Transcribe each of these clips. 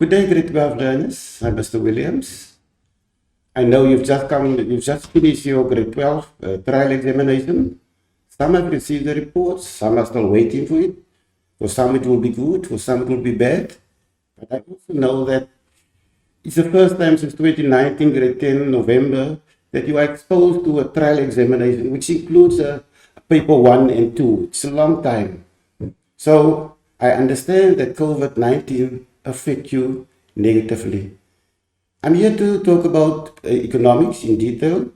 Good day, grade 12 learners. I'm Mr. Williams. I know you've just finished your grade 12 trial examination. Some have received the reports, some are still waiting for it. For some it will be good, for some it will be bad. But I also know that it's the first time since 2019, grade 10, November, that you are exposed to a trial examination, which includes a paper 1 and 2. It's a long time. So I understand that COVID-19 affect you negatively. I'm here to talk about economics in detail,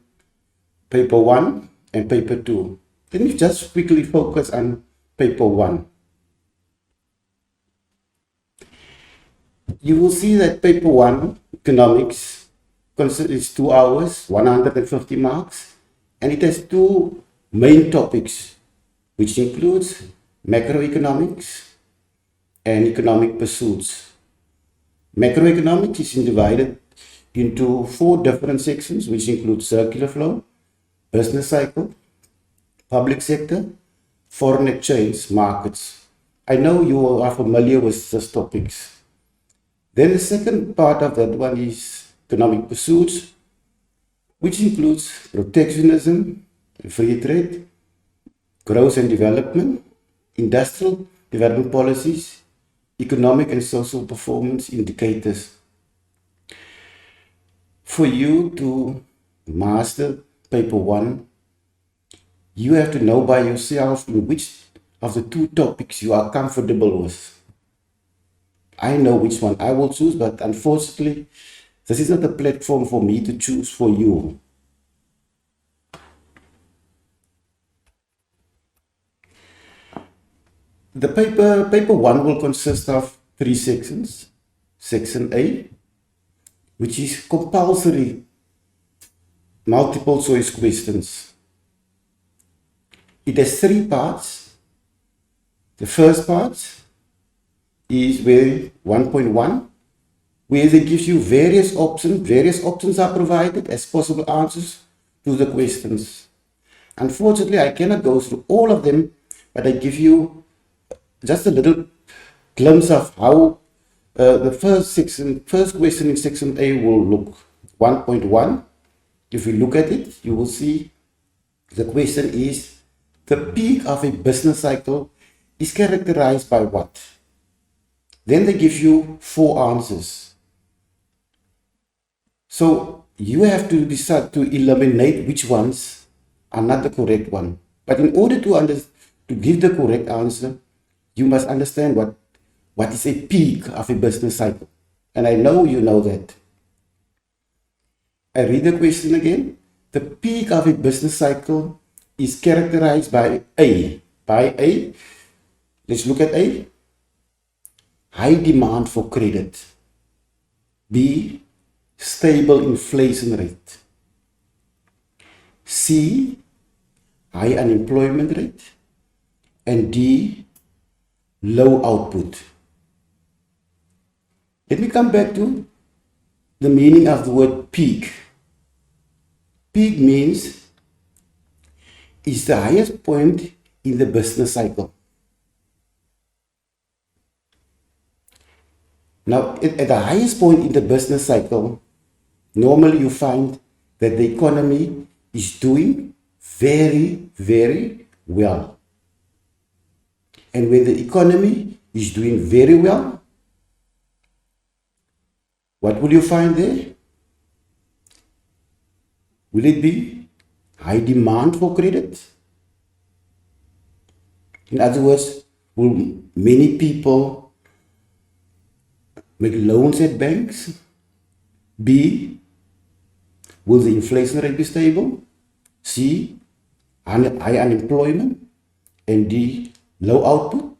paper 1 and paper 2. Let me just quickly focus on paper 1. You will see that paper 1, economics, is 2 hours, 150 marks, and it has two main topics, which includes macroeconomics and economic pursuits. Macroeconomics is divided into 4 different sections, which include circular flow, business cycle, public sector, foreign exchange, markets. I know you are familiar with these topics. Then the second part of that one is economic pursuits, which includes protectionism, free trade, growth and development, industrial development policies, economic and social performance indicators. For you to master paper 1, you have to know by yourself in which of the 2 topics you are comfortable with. I know which one I will choose, but unfortunately, this is not a platform for me to choose for you. The paper 1 will consist of 3 sections. Section A, which is compulsory multiple choice questions. It has 3 parts. The first part is where 1.1, where they give you various options. Various options are provided as possible answers to the questions. Unfortunately, I cannot go through all of them, but I give you just a little glimpse of how the first question in section A will look. 1.1, if you look at it, you will see the question is, the peak of a business cycle is characterized by what? Then they give you 4 answers. So you have to decide to eliminate which ones are not the correct one. But in order to give the correct answer, you must understand what is a peak of a business cycle. And I know you know that. I read the question again. The peak of a business cycle is characterized by A. By A, let's look at A. High demand for credit. B, stable inflation rate. C, high unemployment rate. And D, low output. Let me come back to the meaning of the word peak. Peak means it's the highest point in the business cycle. Now, at the highest point in the business cycle, normally you find that the economy is doing very, very well. And when the economy is doing very well, what will you find there? Will it be high demand for credit? In other words, will many people make loans at banks? B, will the inflation rate be stable? C, high unemployment? And D, low output?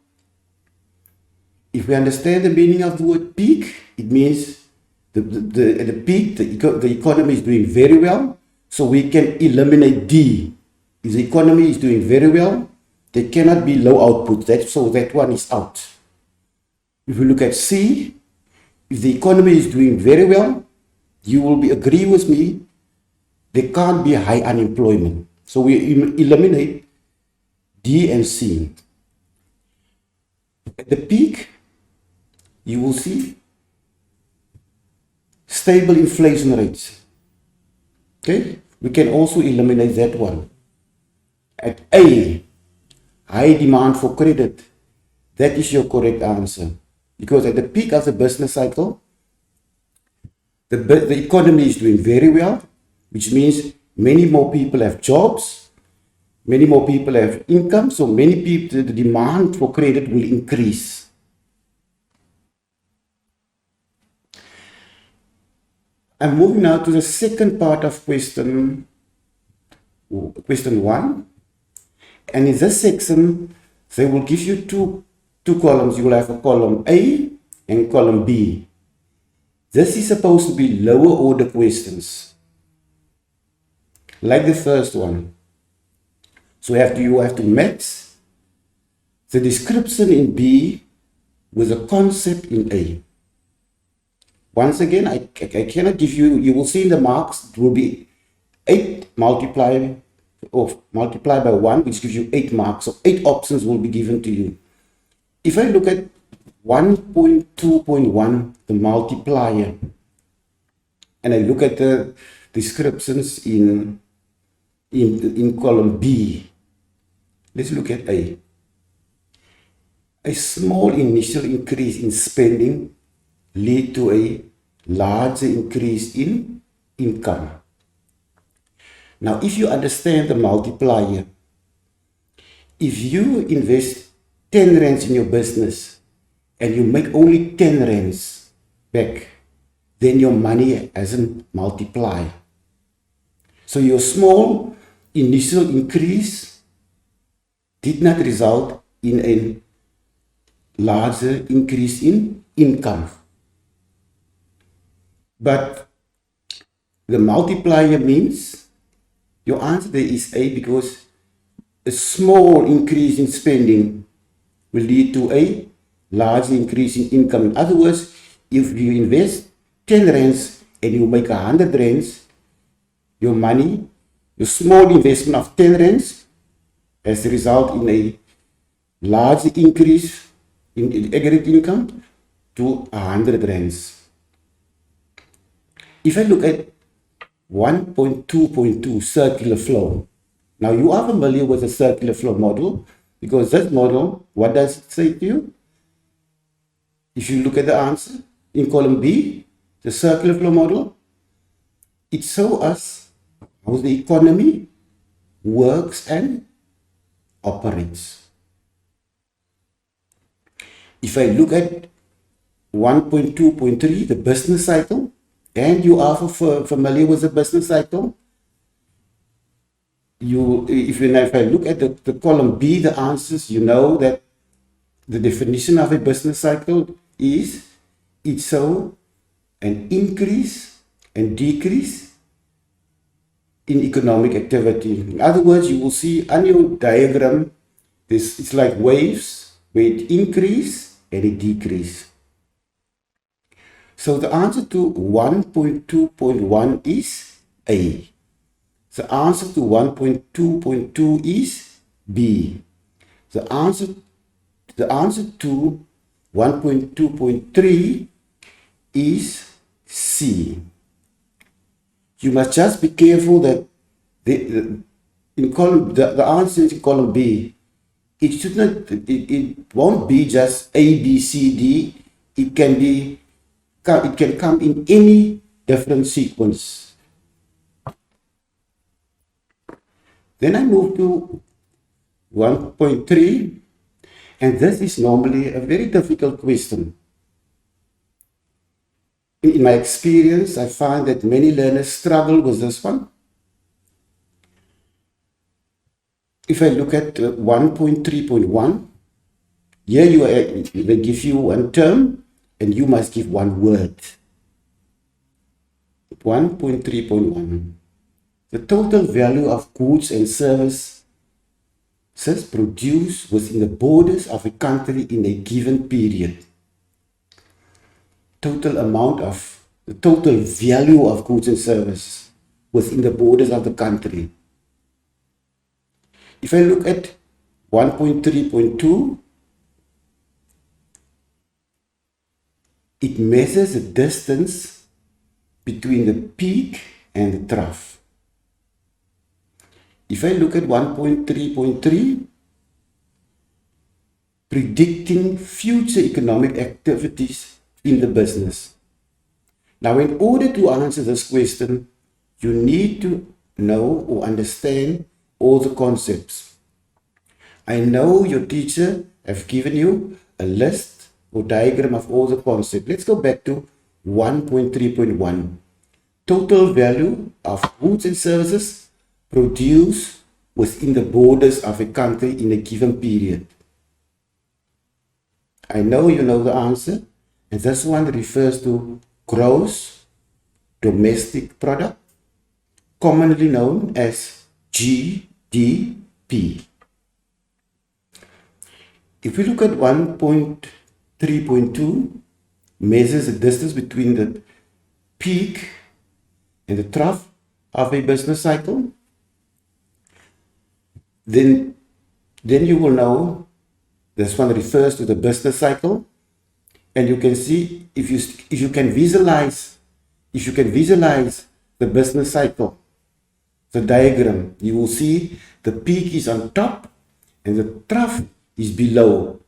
If we understand the meaning of the word peak, it means at the peak, the economy is doing very well, so we can eliminate D. If the economy is doing very well, there cannot be low output, so that one is out. If we look at C, if the economy is doing very well, you will agree with me, there can't be high unemployment. So we eliminate D and C. At the peak, you will see stable inflation rates. Okay, we can also eliminate that one. At A, high demand for credit. That is your correct answer. Because at the peak of the business cycle, the economy is doing very well, which means many more people have jobs, many more people have income, so many people, the demand for credit will increase. I'm moving now to the second part of question 1. And in this section, they will give you two columns. You will have a column A and column B. This is supposed to be lower order questions, like the first one. So you have to match the description in B with the concept in A. Once again, I cannot give you, you will see in the marks, it will be 8 multiplied by 1, which gives you 8 marks. So 8 options will be given to you. If I look at 1.2.1, the multiplier, and I look at the descriptions in column B, let's look at A. A small initial increase in spending lead to a larger increase in income. Now, if you understand the multiplier, if you invest 10 rands in your business and you make only 10 rands back, then your money hasn't multiplied. So your small initial increase did not result in a larger increase in income. But the multiplier means your answer there is A, because a small increase in spending will lead to a large increase in income. In other words, if you invest 10 rands and you make 100 rands, your money, your small investment of 10 rands has resulted in a large increase in aggregate income to 100 rands. If I look at 1.2.2 circular flow, now you are familiar with the circular flow model, because this model, what does it say to you? If you look at the answer in column B, the circular flow model, it shows us how the economy works and operates. If I look at 1.2.3, the business cycle, and you are familiar with the business cycle, if I look at the column B, the answers, you know that the definition of a business cycle is it shows an increase and decrease in economic activity. In other words, you will see on your diagram, it's like waves where it increase and it decrease. So the answer to 1.2.1 is A. The answer to 1.2.2 is B. The answer to 1.2.3 is C. You must just be careful that the answer in column B, it won't be just A, B, C, D. It can come in any different sequence. Then I move to 1.3, and this is normally a very difficult question. In my experience, I find that many learners struggle with this one. If I look at 1.3.1, here they give you one term and you must give one word. 1.3.1. The total value of goods and services produced within the borders of a country in a given period. The total value of goods and services within the borders of the country. If I look at 1.3.2, it measures the distance between the peak and the trough. If I look at 1.3.3, predicting future economic activities in the business. Now, in order to answer this question, you need to know or understand all the concepts. I know your teacher have given you a list or diagram of all the concepts. Let's go back to 1.3.1. Total value of goods and services produced within the borders of a country in a given period. I know you know the answer, and this one refers to gross domestic product, commonly known as GDP. If we look at 1.3.2, measures the distance between the peak and the trough of a business cycle, then you will know this one refers to the business cycle, and you can see if you can visualize the business cycle, the diagram, you will see the peak is on top and the trough is below.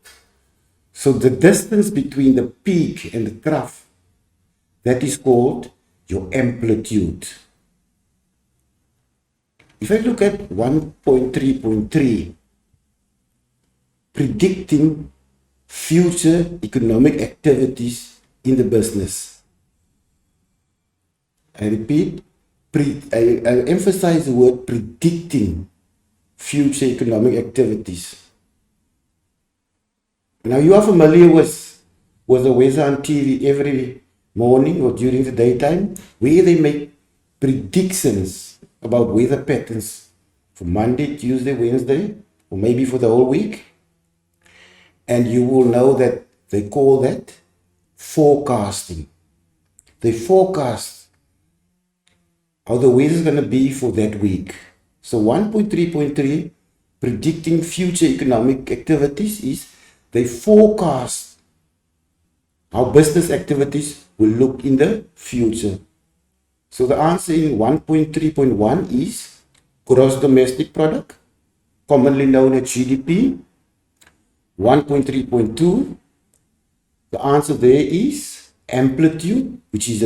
So the distance between the peak and the trough, that is called your amplitude. If I look at 1.3.3, predicting future economic activities in the business. I repeat, I emphasize the word predicting future economic activities. Now, you are familiar with the weather on TV every morning or during the daytime, where they make predictions about weather patterns for Monday, Tuesday, Wednesday, or maybe for the whole week. And you will know that they call that forecasting. They forecast how the weather is going to be for that week. So 1.3.3, predicting future economic activities, is they forecast how business activities will look in the future. So the answer in 1.3.1 is gross domestic product, commonly known as GDP. 1.3.2, the answer there is amplitude, which is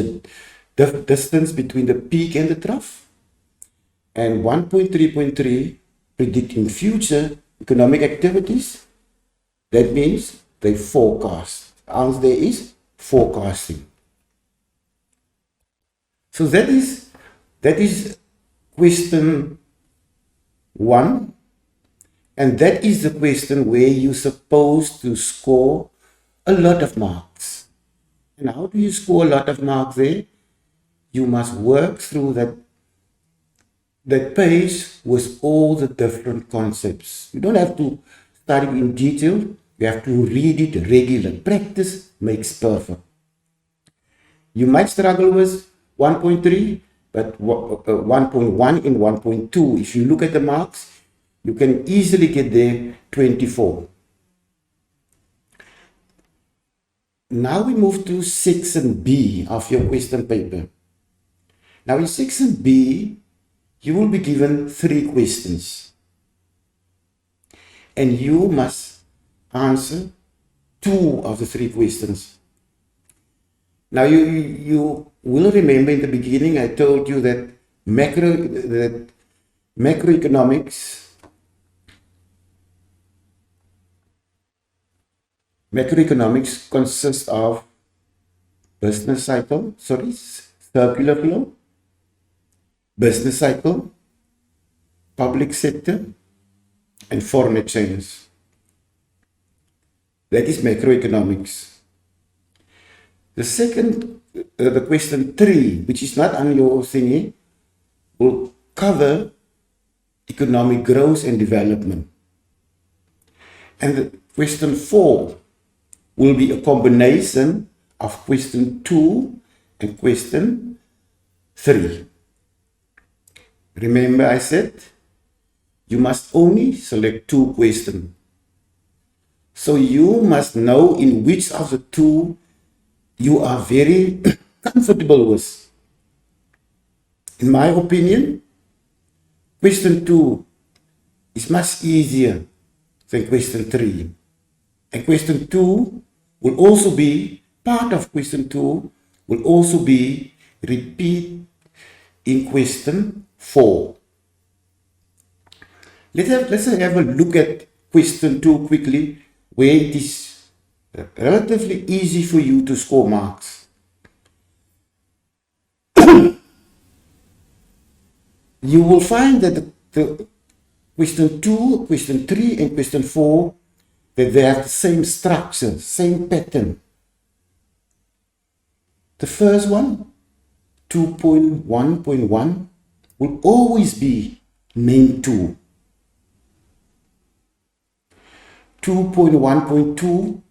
the distance between the peak and the trough. And 1.3.3, predicting future economic activities, that means they forecast. The answer there is forecasting. So that is question 1. And that is the question where you're supposed to score a lot of marks. And how do you score a lot of marks there? You must work through that page with all the different concepts. You don't have to study in detail. You have to read it regularly. Practice makes perfect. You might struggle with 1.3, but 1.1 and 1.2. If you look at the marks, you can easily get there 24. Now we move to section B of your question paper. Now in section B, you will be given 3 questions. And you must answer 2 of the 3 questions. Now you will remember in the beginning I told you that macroeconomics consists of business cycle, circular flow, business cycle, public sector, and foreign exchange. That is macroeconomics. The second, the question 3, which is not on your thingy, will cover economic growth and development. And the question 4 will be a combination of question 2 and question 3. Remember I said you must only select 2 questions. So you must know in which of the 2 you are very comfortable with. In my opinion, question 2 is much easier than question 3. And question 2 will also be, part of question 2 will also be repeat in question 4. Let's have a look at question 2 quickly, where it is relatively easy for you to score marks. You will find that the question 2, question 3, and question 4, that they have the same structure, same pattern. The first one, 2.1.1, will always be name 2. 2.1.2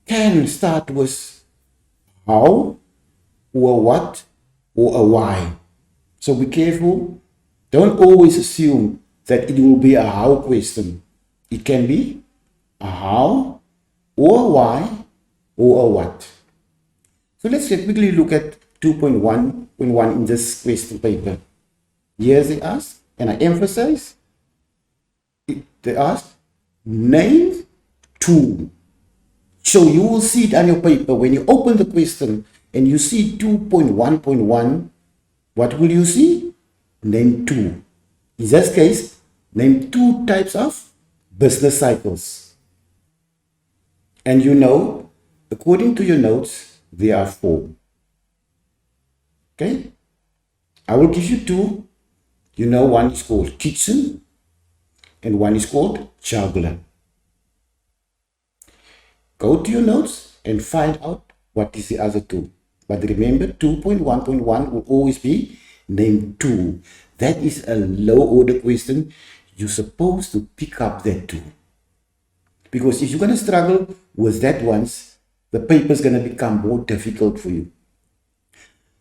can start with how, or what, or a why. So be careful. Don't always assume that it will be a how question. It can be a how, or a why, or a what. So let's quickly look at 2.1.1 in this question paper. Here they ask, and I emphasize, they ask, name 2. So you will see it on your paper. When you open the question and you see 2.1.1, what will you see? Name 2. In this case, name 2 types of business cycles. And you know, according to your notes, there are 4. Okay? I will give you 2. You know, one is called kitchen and one is called juggler. Go to your notes and find out what is the other 2. But remember, 2.1.1 will always be name 2. That is a low order question. You're supposed to pick up that 2. Because if you're going to struggle with that once, the paper is going to become more difficult for you.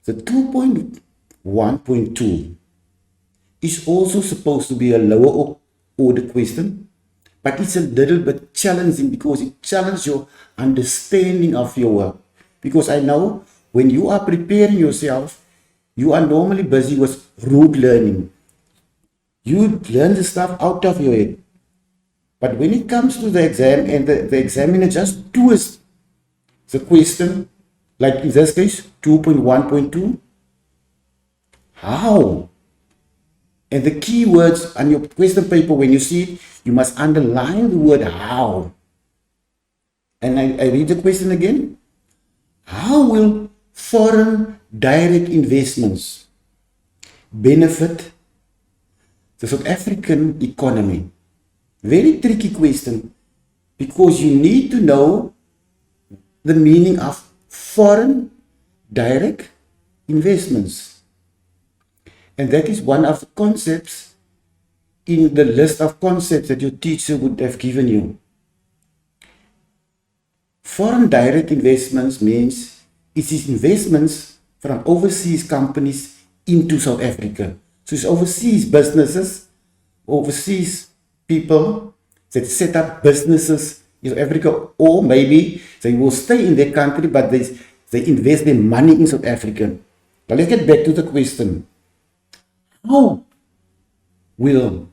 The 2.1.2 is also supposed to be a lower order question, but it's a little bit challenging because it challenges your understanding of your work. Because I know when you are preparing yourself, you are normally busy with rote learning. You learn the stuff out of your head. But when it comes to the exam and the examiner just twists the question, like in this case, 2.1.2, how? And the key words on your question paper, when you see it, you must underline the word how. And I read the question again. How will foreign direct investments benefit the South African economy? Very tricky question, because you need to know the meaning of foreign direct investments. And that is one of the concepts in the list of concepts that your teacher would have given you. Foreign direct investments means it is investments from overseas companies into South Africa. So it's overseas businesses, overseas people that set up businesses in South Africa, or maybe they will stay in their country, but they invest their money in South Africa. But let's get back to the question. How will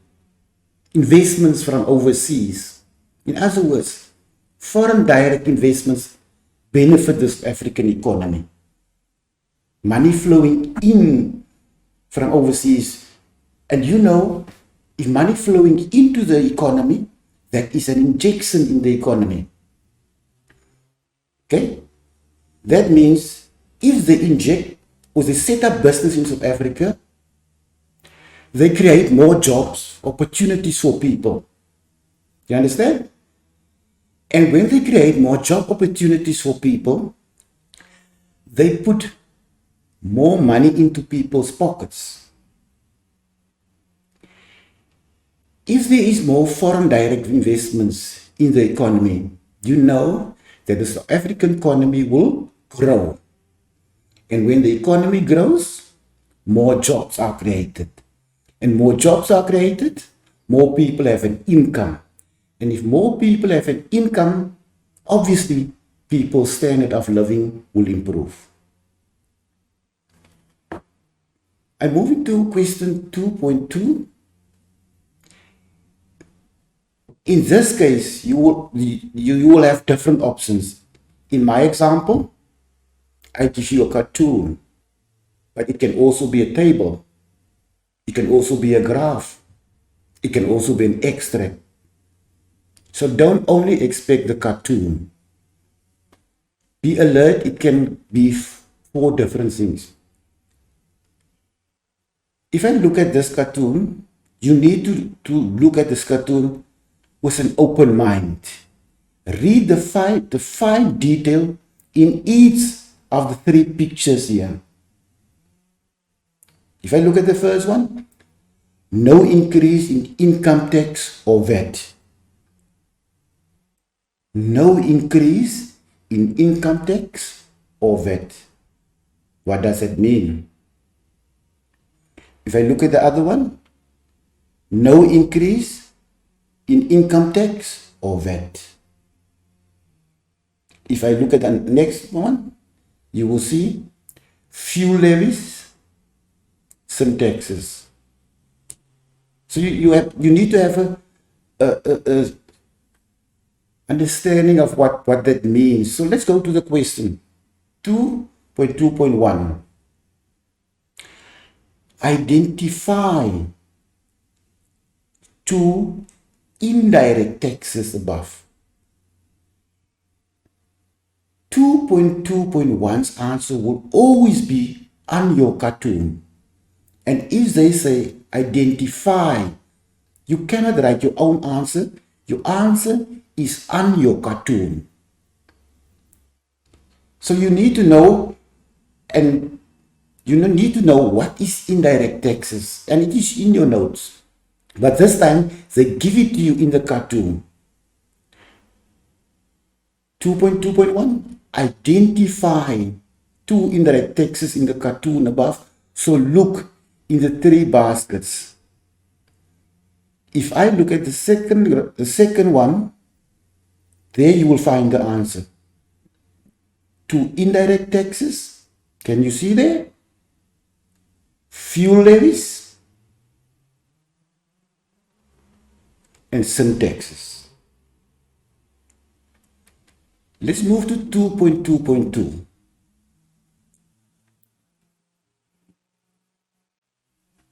investments from overseas, in other words, foreign direct investments, benefit the South African economy? Money flowing in from overseas. And you know, if money flowing into the economy, that is an injection in the economy. Okay? That means if they inject or they set up business in South Africa, they create more jobs, opportunities for people. You understand? And when they create more job opportunities for people, they put more money into people's pockets. If there is more foreign direct investments in the economy, you know that the South African economy will grow. And when the economy grows, more jobs are created. And more jobs are created, more people have an income. And if more people have an income, obviously people's standard of living will improve. I'm moving to question 2.2. In this case, you will have different options. In my example, I give you a cartoon, but it can also be a table. It can also be a graph. It can also be an extract. So don't only expect the cartoon. Be alert, it can be 4 different things. If I look at this cartoon, you need to look at this cartoon with an open mind. Read the fine detail in each of the 3 pictures here. If I look at the first one, no increase in income tax or VAT. No increase in income tax or VAT. What does it mean? If I look at the other one, no increase in income tax or VAT. If I look at the next one, you will see fuel levies, some taxes. So you need to have a understanding of what that means. So let's go to the question 2.2.1. Identify 2 indirect taxes above. 2.2.1's answer will always be on your cartoon. And if they say identify, you cannot write your own answer. Your answer is on your cartoon. So you need to know, and you need to know what is indirect taxes, and it is in your notes. But this time, they give it to you in the cartoon. 2.2.1, identify 2 indirect taxes in the cartoon above. So look in the 3 baskets. If I look at the second one, there you will find the answer. 2 indirect taxes. Can you see there? Fuel levies and some taxes. Let's move to 2.2.2.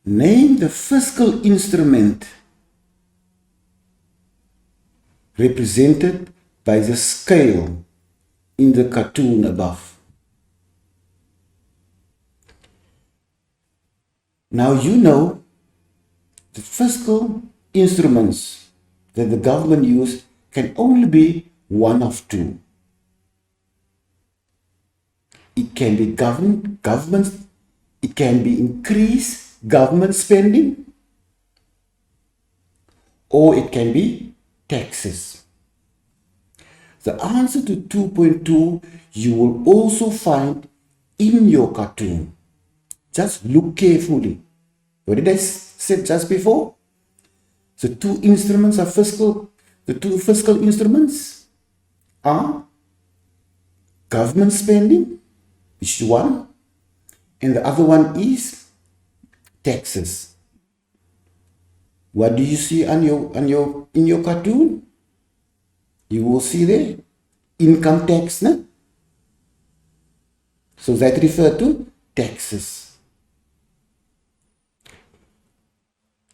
Name the fiscal instrument represented by the scale in the cartoon above. Now you know the fiscal instruments that the government use can only be one of 2. It can be government, it can be increased government spending, or it can be taxes. The answer to 2.2 you will also find in your cartoon. Just look carefully. What did I say just before? The 2 instruments are fiscal. The 2 fiscal instruments are government spending, which is one, and the other one is taxes. What do you see in your cartoon? You will see there income tax, no? So that refers to taxes.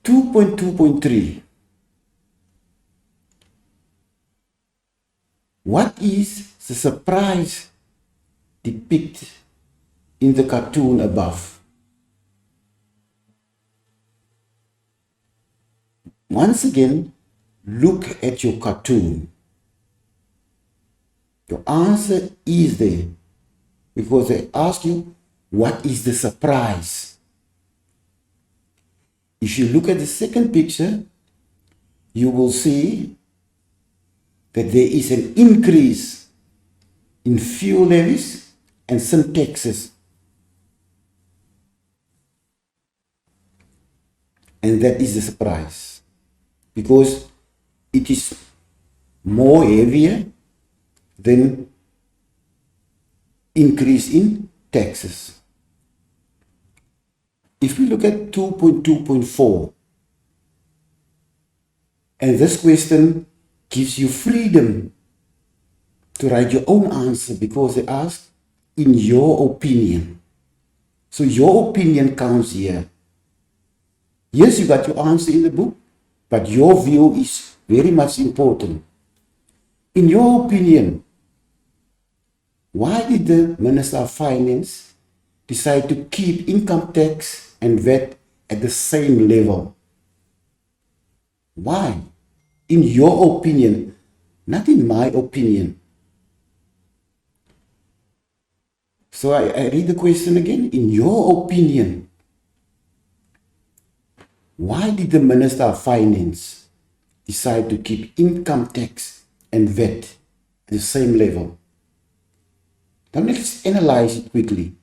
2.2.3. What is the surprise depicted in the cartoon above? Once again, look at your cartoon. Your answer is there because they ask you, what is the surprise? If you look at the second picture, you will see that there is an increase in fuel levies and some taxes. And that is the surprise, because it is more heavier than increase in taxes. If we look at 2.2.4, and this question gives you freedom to write your own answer because they ask, in your opinion. So your opinion counts here. Yes, you got your answer in the book, but your view is very much important. In your opinion, why did the Minister of Finance decide to keep income tax and VAT at the same level? Why? In your opinion, not in my opinion. So I read the question again. In your opinion, why did the Minister of Finance decide to keep income tax and VAT at the same level? Now let's analyze it quickly.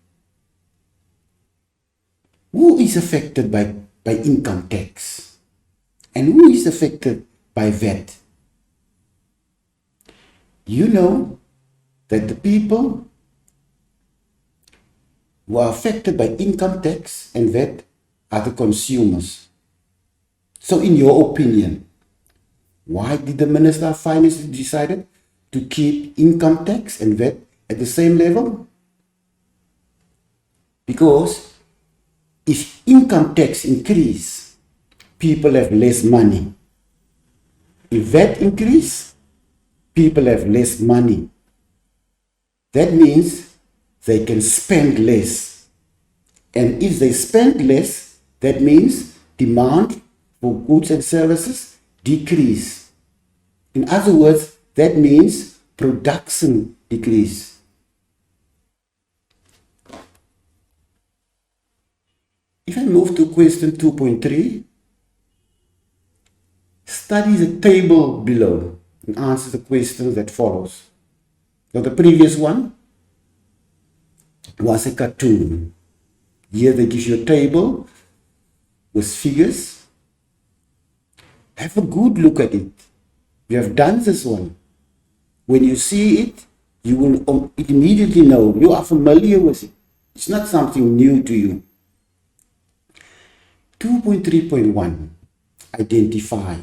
Who is affected by income tax? And who is affected by VAT? You know that the people who are affected by income tax and VAT are the consumers. So in your opinion, why did the Minister of Finance decide to keep income tax and VAT at the same level? Because if income tax increase, people have less money. If VAT increase, people have less money. That means they can spend less. And if they spend less, that means demand for goods and services decrease. In other words, that means production decrease. If I move to question 2.3, study the table below and answer the questions that follows. Now the previous one was a cartoon. Here they give you a table with figures. Have a good look at it. We have done this one. When you see it, you will immediately know. You are familiar with it. It's not something new to you. 2.3.1, identify.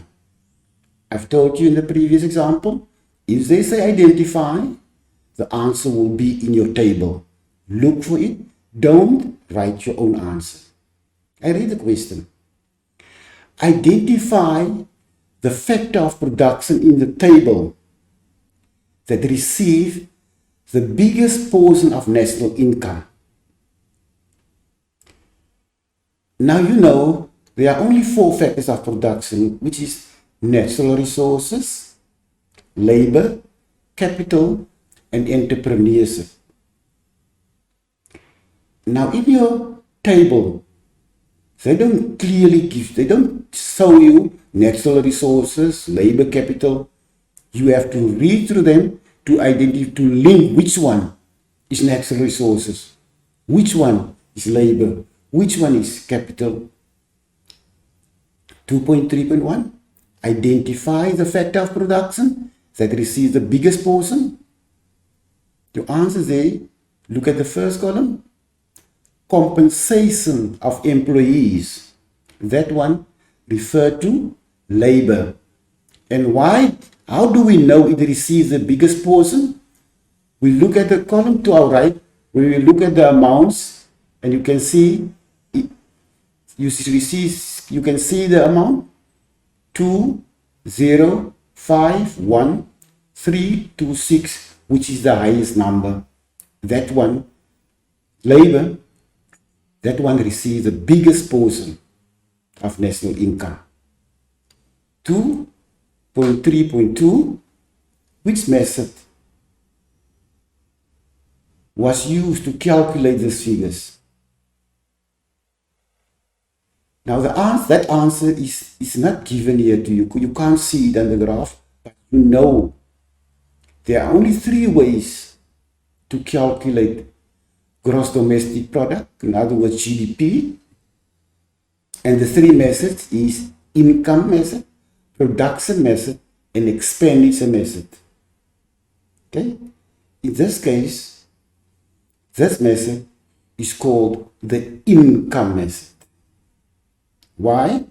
I've told you in the previous example, if they say identify, the answer will be in your table. Look for it. Don't write your own answer. I read the question. Identify the factor of production in the table that receive the biggest portion of national income. Now you know there are only 4 factors of production, which is natural resources, labor, capital, and entrepreneurship. Now in your table, they don't show you natural resources, labor, capital. You have to read through them to identify, to link which one is natural resources, which one is labor, which one is capital. 2.3.1, identify the factor of production that receives the biggest portion. Your answer there, look at the first column. Compensation of employees. That one referred to labor. And why? How do we know it receives the biggest portion? We look at the column to our right, where we look at the amounts, and you can see you can see the amount 2,051,326, which is the highest number. That one, labor, that one receives the biggest portion of national income. 2.3.2, which method was used to calculate these figures? Now that answer is not given here to you. You can't see it on the graph, but you know there are only 3 ways to calculate gross domestic product, in other words GDP, and the 3 methods is income method, production method, and expenditure method. Okay, in this case, this method is called the income method. Why?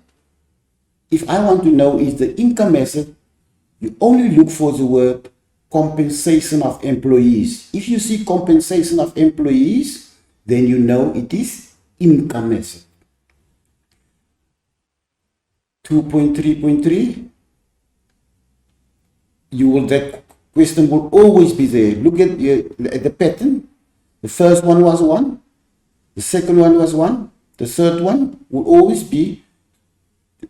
If I want to know is the income method, you only look for the word compensation of employees. If you see compensation of employees, then you know it is income method. 2.3.3, that question will always be there. Look at the pattern. The first one was 1, the second one was 1, the third one will always be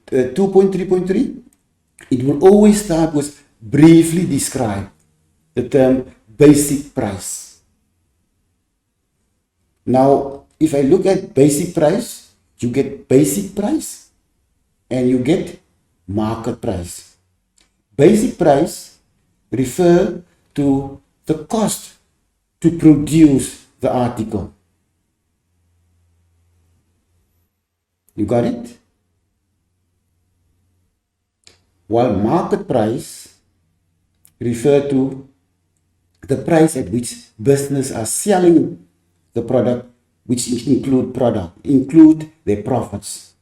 2.3.3. It will always start with briefly describe the term basic price. Now, if I look at basic price, you get basic price and you get market price. Basic price refer to the cost to produce the article. You got it? While market price refer to the price at which business are selling the product, which include their profits.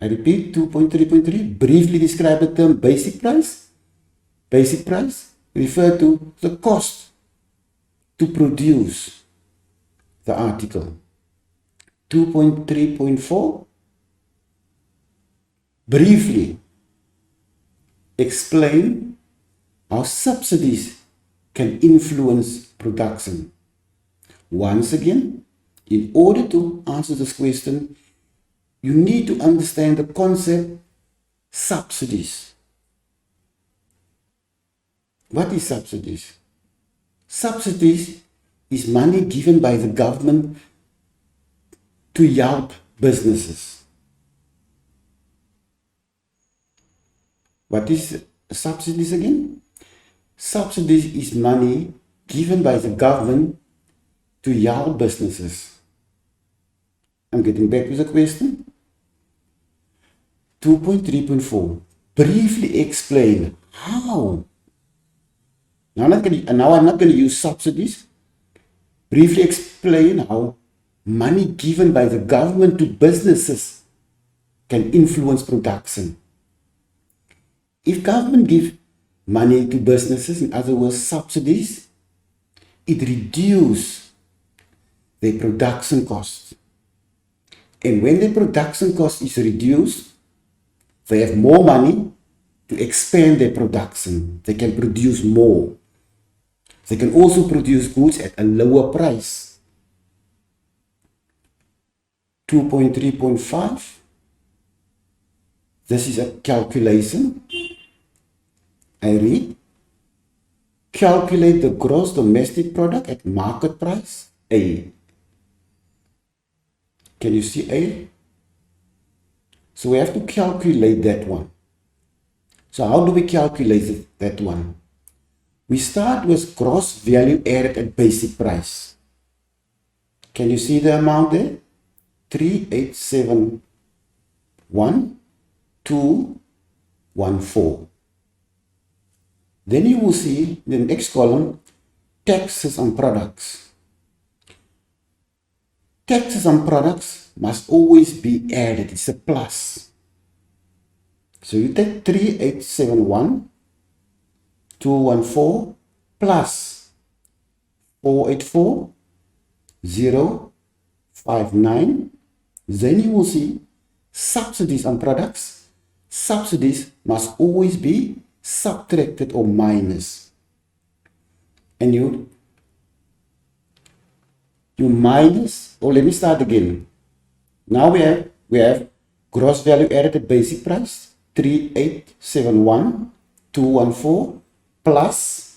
I repeat, 2.3.3 briefly describe the term basic price. Basic price refer to the cost to produce the article. 2.3.4 briefly explain how subsidies can influence production. Once again, in order to answer this question, you need to understand the concept subsidies. What is subsidies? Subsidies is money given by the government to help businesses. What is subsidies again? Subsidies is money given by the government to help businesses. I'm getting back to the question. 2.3.4 briefly explain how. Now I'm not going to use subsidies. Briefly explain how money given by the government to businesses can influence production. If government gives money to businesses, in other words, subsidies, it reduces their production costs. And when the production cost is reduced, they have more money to expand their production. They can produce more. They can also produce goods at a lower price. 2.3.5. This is a calculation. I read, calculate the gross domestic product at market price, A. Can you see A? So we have to calculate that one. So how do we calculate that one? We start with gross value added at basic price. Can you see the amount there? 3871,214. Then you will see the next column, taxes on products. Taxes on products must always be added. It's a plus. So you take 3871,214 plus 484,059. Then you will see subsidies on products. Subsidies must always be subtracted or minus. And you minus, or let me start again. Now we have gross value added at basic price, 3871,214 plus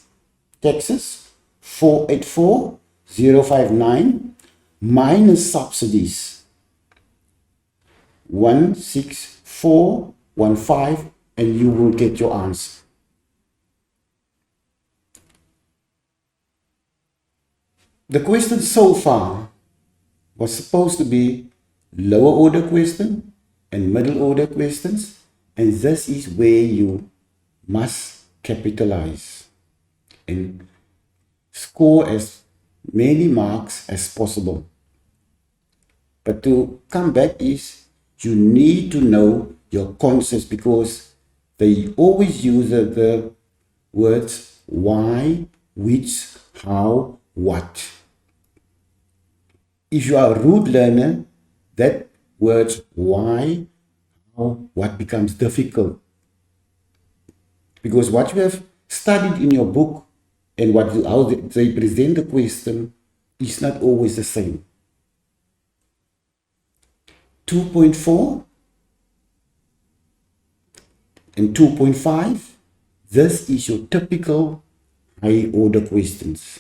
taxes, 484,059 minus subsidies, 16415, and you will get your answer. The question so far was supposed to be lower order question and middle order questions, and this is where you must capitalize and score as many marks as possible. But to come back is you need to know your concepts, because they always use the words why, which, how, what. If you are a root learner, that words why, how, what becomes difficult. Because what you have studied in your book and how they present the question is not always the same. 2.4 and 2.5, this is your typical high order questions.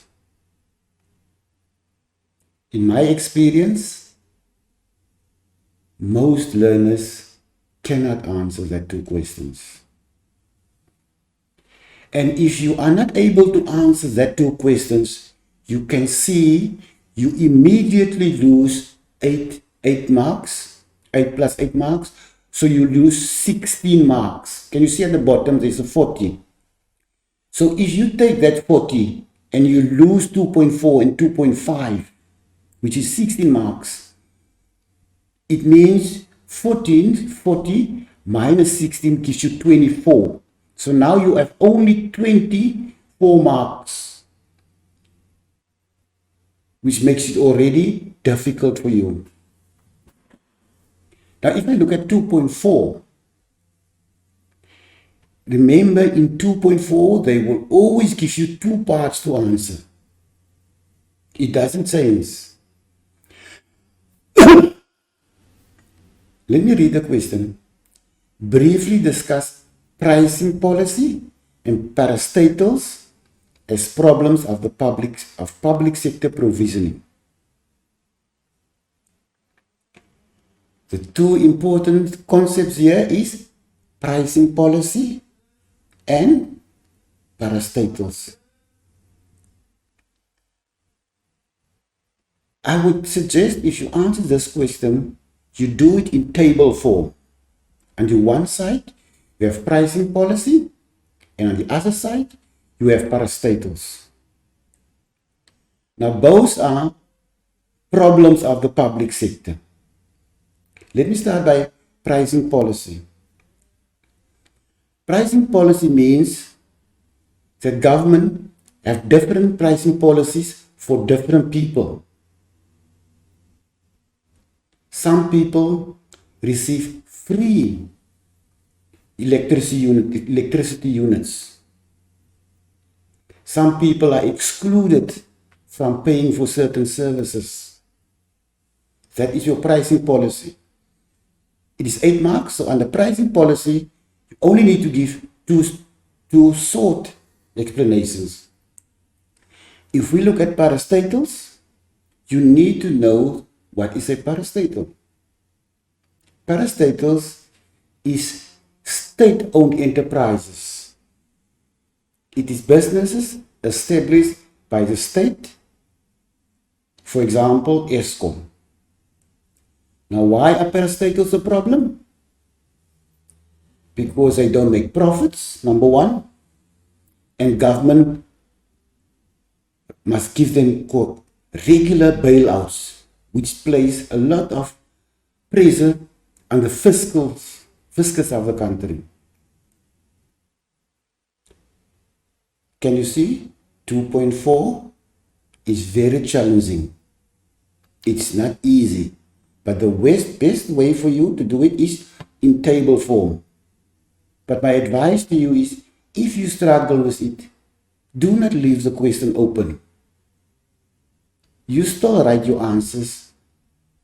In my experience, most learners cannot answer that two questions. And if you are not able to answer that two questions, you can see you immediately lose 8 marks, 8 plus 8 marks. So you lose 16 marks. Can you see at the bottom there's a 40? So if you take that 40 and you lose 2.4 and 2.5, which is 16 marks, it means 40 minus 16 gives you 24. So now you have only 24 marks, which makes it already difficult for you. Now, if I look at 2.4, remember in 2.4, they will always give you 2 parts to answer. It doesn't change. Let me read the question. Briefly discuss pricing policy and parastatals as problems of the public sector provisioning. The two important concepts here is pricing policy and parastatals. I would suggest if you answer this question, you do it in table form. On the one side, you have pricing policy, and on the other side, you have parastatals. Now, both are problems of the public sector. Let me start by pricing policy. Pricing policy means that government have different pricing policies for different people. Some people receive free electricity units. Some people are excluded from paying for certain services. That is your pricing policy. It is 8 marks, so under pricing policy, you only need to give two short explanations. If we look at parastatals, you need to know what is a parastatal. Parastatals is state-owned enterprises. It is businesses established by the state, for example, Eskom. Now, why are parastatals a problem? Because they don't make profits, number one, and government must give them regular bailouts, which place a lot of pressure on the fiscus of the country. Can you see? 2.4 is very challenging. It's not easy, but the best way for you to do it is in table form. But my advice to you is, if you struggle with it, do not leave the question open. You still write your answers.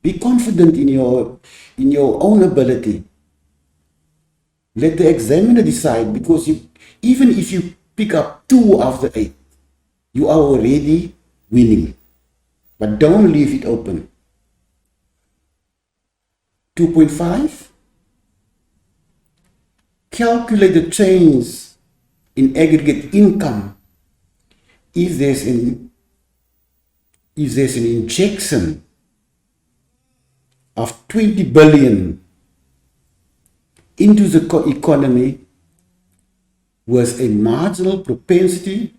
Be confident in your own ability. Let the examiner decide, because even if you pick up 2 of the 8, you are already winning. But don't leave it open. 2.5. Calculate the change in aggregate income if there's an injection of 20 billion into the economy with a marginal propensity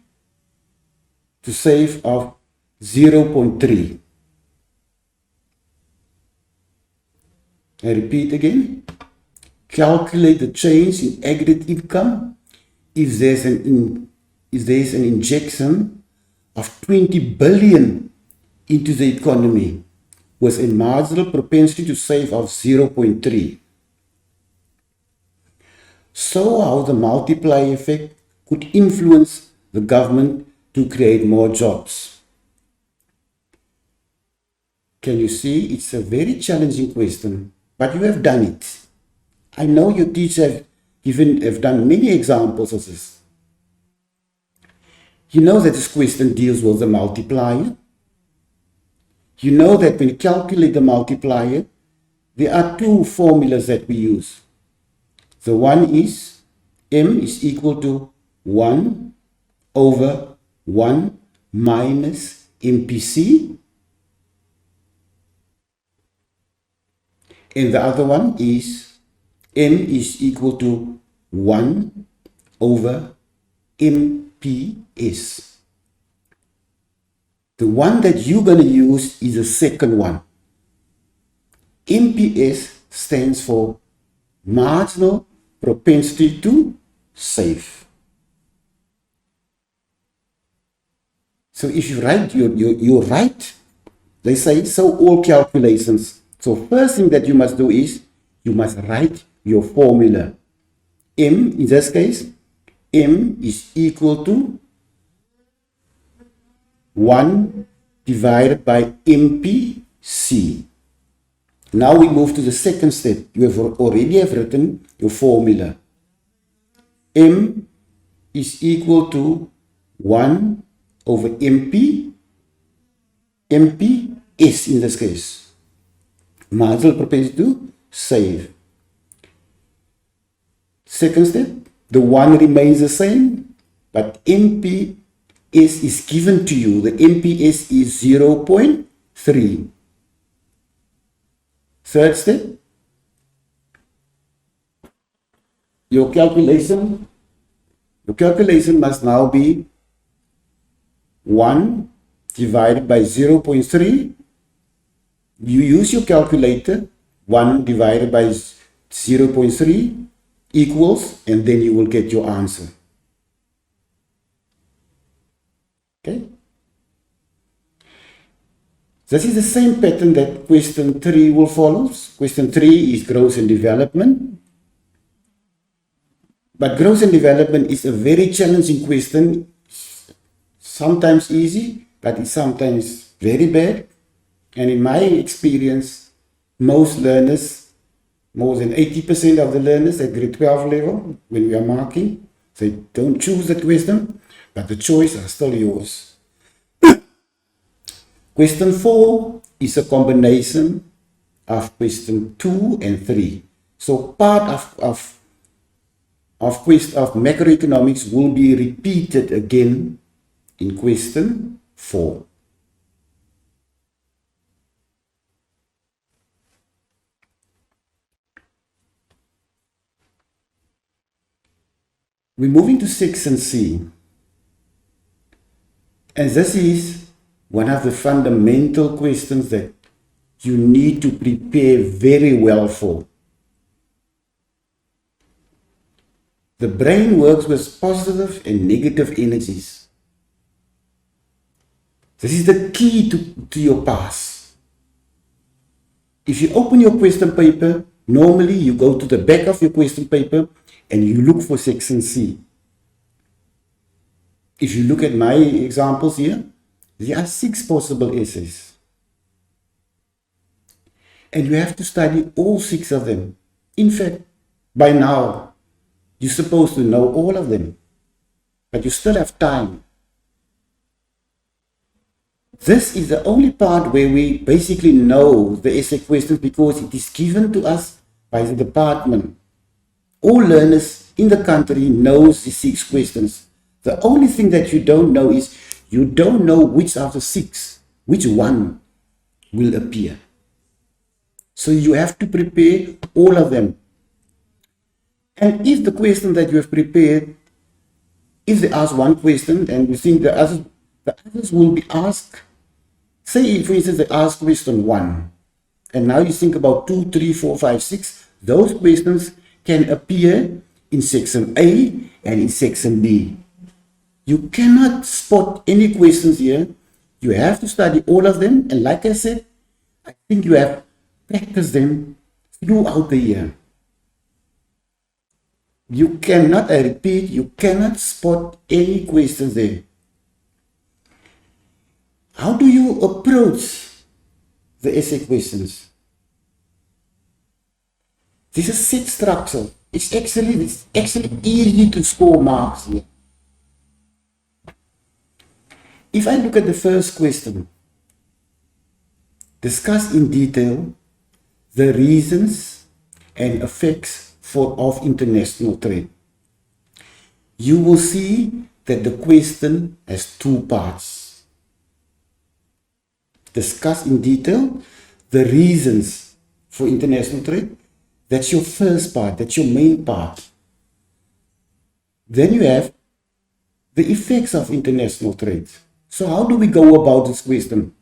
to save of 0.3. I repeat again. Calculate the change in aggregate income if there's an injection of 20 billion into the economy with a marginal propensity to save of 0.3. So how the multiplier effect could influence the government to create more jobs. Can you see? It's a very challenging question, but you have done it. I know your teacher have done many examples of this. You know that this question deals with the multiplier. You know that when you calculate the multiplier, there are two formulas that we use. The one is M is equal to 1 over 1 minus MPC. And the other one is M is equal to 1 over MPS. The one that you're going to use is the second one. MPS stands for marginal propensity to save. So if you write, you write, they say, so all calculations. So first thing that you must do is, you must write your formula. M, in this case, M is equal to 1 divided by MPC. Now we move to the second step. You have already written your formula. M is equal to 1 over MPS in this case. Marginal propensity to save. Second step, the 1 remains the same, but MPS is given to you. The MPS is 0.3. Third step, your calculation must now be 1 divided by 0.3. You use your calculator, 1 divided by 0.3 equals, and then you will get your answer. Okay? This is the same pattern that question 3 will follow. Question 3 is growth and development. But growth and development is a very challenging question. Sometimes easy, but it's sometimes very bad. And in my experience, most learners, more than 80% of the learners at grade 12 level, when we are marking, they don't choose the question, but the choice are still yours. Question 4 is a combination of question 2 and 3. So part of macroeconomics will be repeated again in question 4. We're moving to section C. And this is one of the fundamental questions that you need to prepare very well for. The brain works with positive and negative energies. This is the key to your pass. If you open your question paper, normally you go to the back of your question paper and you look for section C. If you look at my examples here, there are 6 possible essays. And you have to study all 6 of them. In fact, by now, you're supposed to know all of them, but you still have time. This is the only part where we basically know the essay questions because it is given to us by the department. All learners in the country knows the 6 questions. The only thing that you don't know is you don't know which of the 6, which one will appear. So you have to prepare all of them. And if the question that you have prepared, if they ask one question and you think the others will be asked, say for instance they ask question 1, And now you think about 2, 3, 4, 5, 6. Those questions can appear in section A and in section B. You cannot spot any questions here. You have to study all of them. And like I said, I think you have practiced them throughout the year. You cannot, I repeat, you cannot spot any questions there. How do you approach the essay questions? This is set structure. It's actually easy to score marks here. If I look at the first question, discuss in detail the reasons and effects of international trade. You will see that the question has two parts. Discuss in detail the reasons for international trade. That's your first part, that's your main part. Then you have the effects of international trade. So how do we go about this question?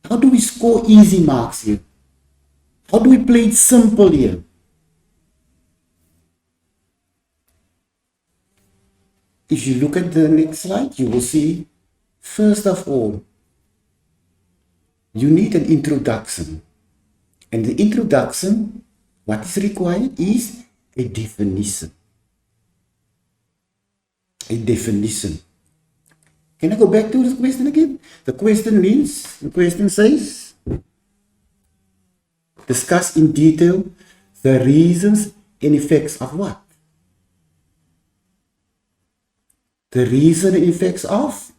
How do we score easy marks here? How do we play it simple here? If you look at the next slide, you will see, first of all, you need an introduction. And the introduction, what is required is a definition. A definition. Can I go back to this question again? The question says, discuss in detail the reasons and effects of what? The reason and effects of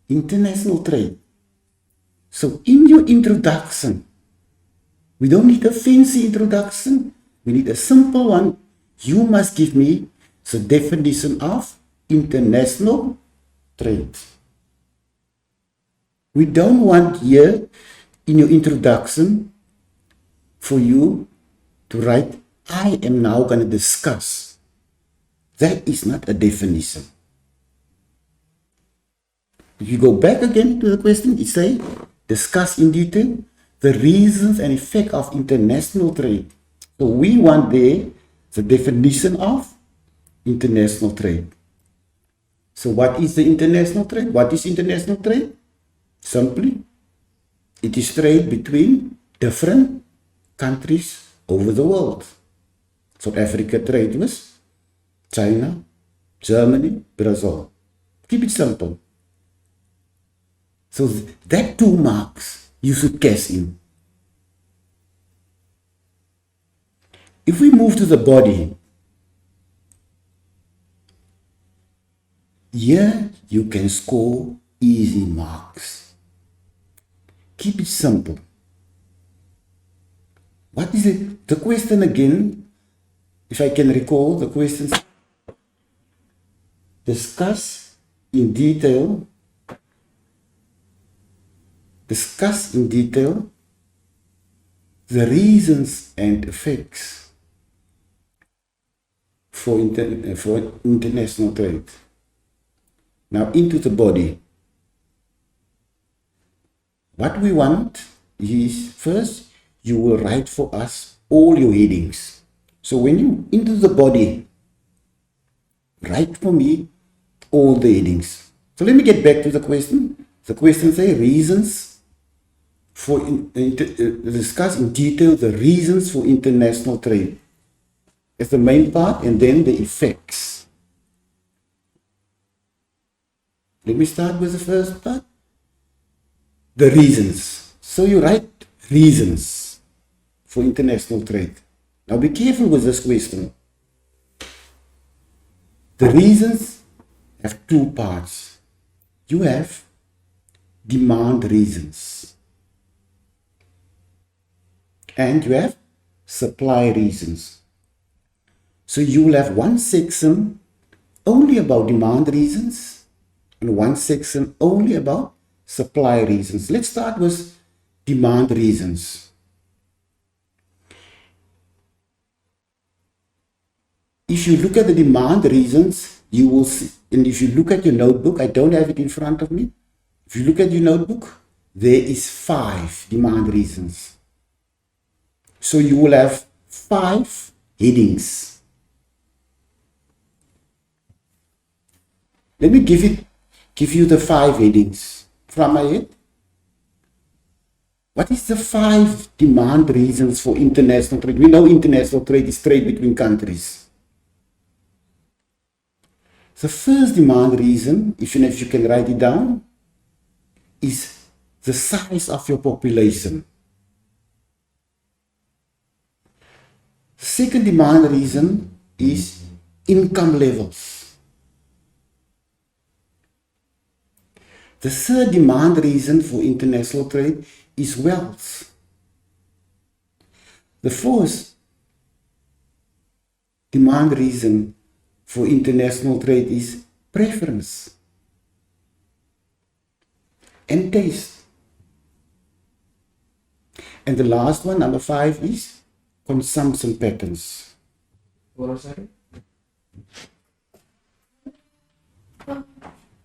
international trade. So in your introduction, we don't need a fancy introduction. We need a simple one. You must give me the definition of international trade. We don't want here in your introduction for you to write, I am now going to discuss. That is not a definition. If you go back again to the question, it says, discuss in detail the reasons and effect of international trade. So we want there the definition of international trade. So what is the international trade? What is international trade? Simply, it is trade between different countries over the world. South Africa trade with China, Germany, Brazil. Keep it simple. So that 2 marks you should guess in. If we move to the body, here you can score easy marks. Keep it simple. What is it? The question again, if I can recall the questions, discuss in detail the reasons and effects for international trade. Now into the body. What we want is, first, you will write for us all your headings. So when you into the body, write for me all the headings. So let me get back to the question. The question says reasons for discuss in detail the reasons for international trade. It's the main part, and then the effects. Let me start with the first part. The reasons. So you write reasons for international trade. Now be careful with this question. The reasons have 2 parts. You have demand reasons and you have supply reasons. So you will have one section only about demand reasons and one section only about supply reasons. Let's start with demand reasons. If you look at the demand reasons, you will see, and if you look at your notebook, I don't have it in front of me. If you look at your notebook, there is 5 demand reasons. So you will have 5 headings. Let me give you the 5 headings from my head. What is the 5 demand reasons for international trade? We know international trade is trade between countries. The first demand reason, if you can write it down, is the size of your population. The second demand reason is income levels. The third demand reason for international trade is wealth. The fourth demand reason for international trade is preference and taste. And the last one, number 5, is consumption patterns. What was that?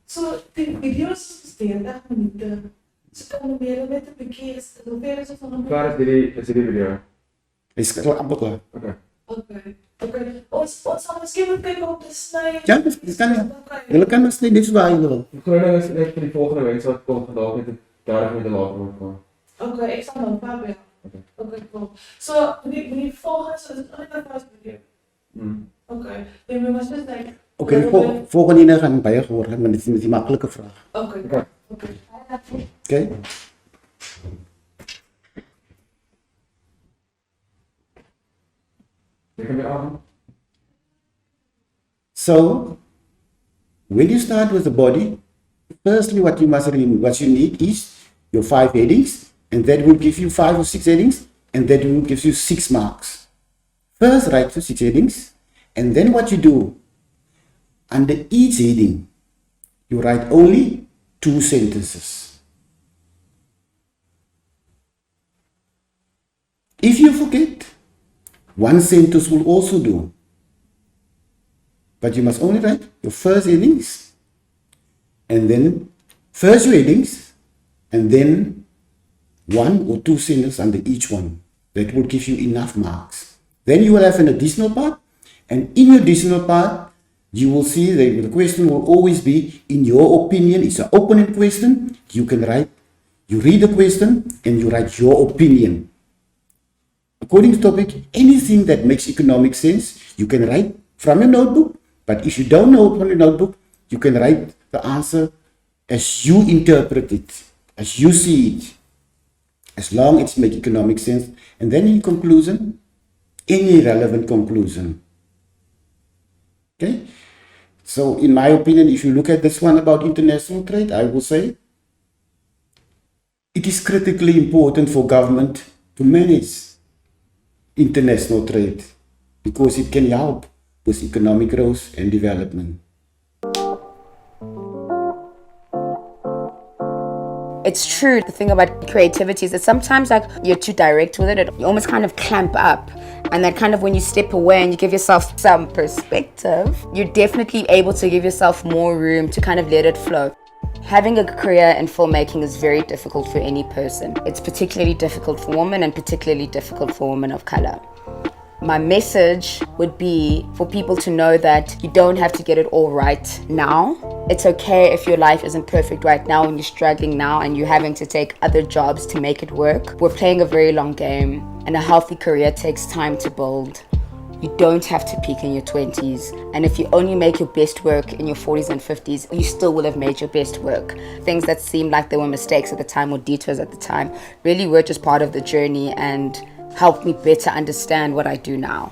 So die video's is 30 minute. So kan weer met 'n bietjie is hoeveel is dit van Klaar is die video. Is amper klaar. Okay. Okay. Ons sal miskien moet kyk op die sny. Ja, dis kan nie. Julle kan maar net so baie wil. Die groening is net vir die volgende week wat kom vandag met 30 minute later word. Okay, ek sal dan probeer. Okay, cool. So die volgende is dit net 'n fast video. Okay. Jy moet mos net Okay, volgende ene gaan baie geword, maar dit is 'n maklike vraag. Okay. Okay? So, when you start with the body, firstly what you need is your 5 headings, and that will give you 5 or 6 headings, and that will give you 6 marks. First write the 6 headings, and then what you do, under each heading, you write only 2 sentences. If you forget, 1 sentence will also do. But you must only write your first headings, and then first your headings, and then 1 or 2 sentences under each one. That will give you enough marks. Then you will have an additional part, and in your additional part, you will see that the question will always be, in your opinion. It's an open-ended question. You read the question, and you write your opinion. According to topic, anything that makes economic sense, you can write from your notebook. But if you don't know from your notebook, you can write the answer as you interpret it, as you see it, as long as it makes economic sense. And then in conclusion, any relevant conclusion. Okay? So in my opinion, if you look at this one about international trade, I will say it is critically important for government to manage international trade because it can help with economic growth and development. It's true, the thing about creativity is that sometimes like you're too direct with it, you almost kind of clamp up, and that kind of when you step away and you give yourself some perspective, you're definitely able to give yourself more room to kind of let it flow. Having a career in filmmaking is very difficult for any person. It's particularly difficult for women and particularly difficult for women of color. My message would be for people to know that you don't have to get it all right now. It's okay if your life isn't perfect right now and you're struggling now and you're having to take other jobs to make it work. We're playing a very long game, and a healthy career takes time to build. You don't have to peak in your 20s, and if you only make your best work in your 40s and 50s, you still will have made your best work. Things that seemed like they were mistakes at the time or detours at the time really were just part of the journey and helped me better understand what I do now.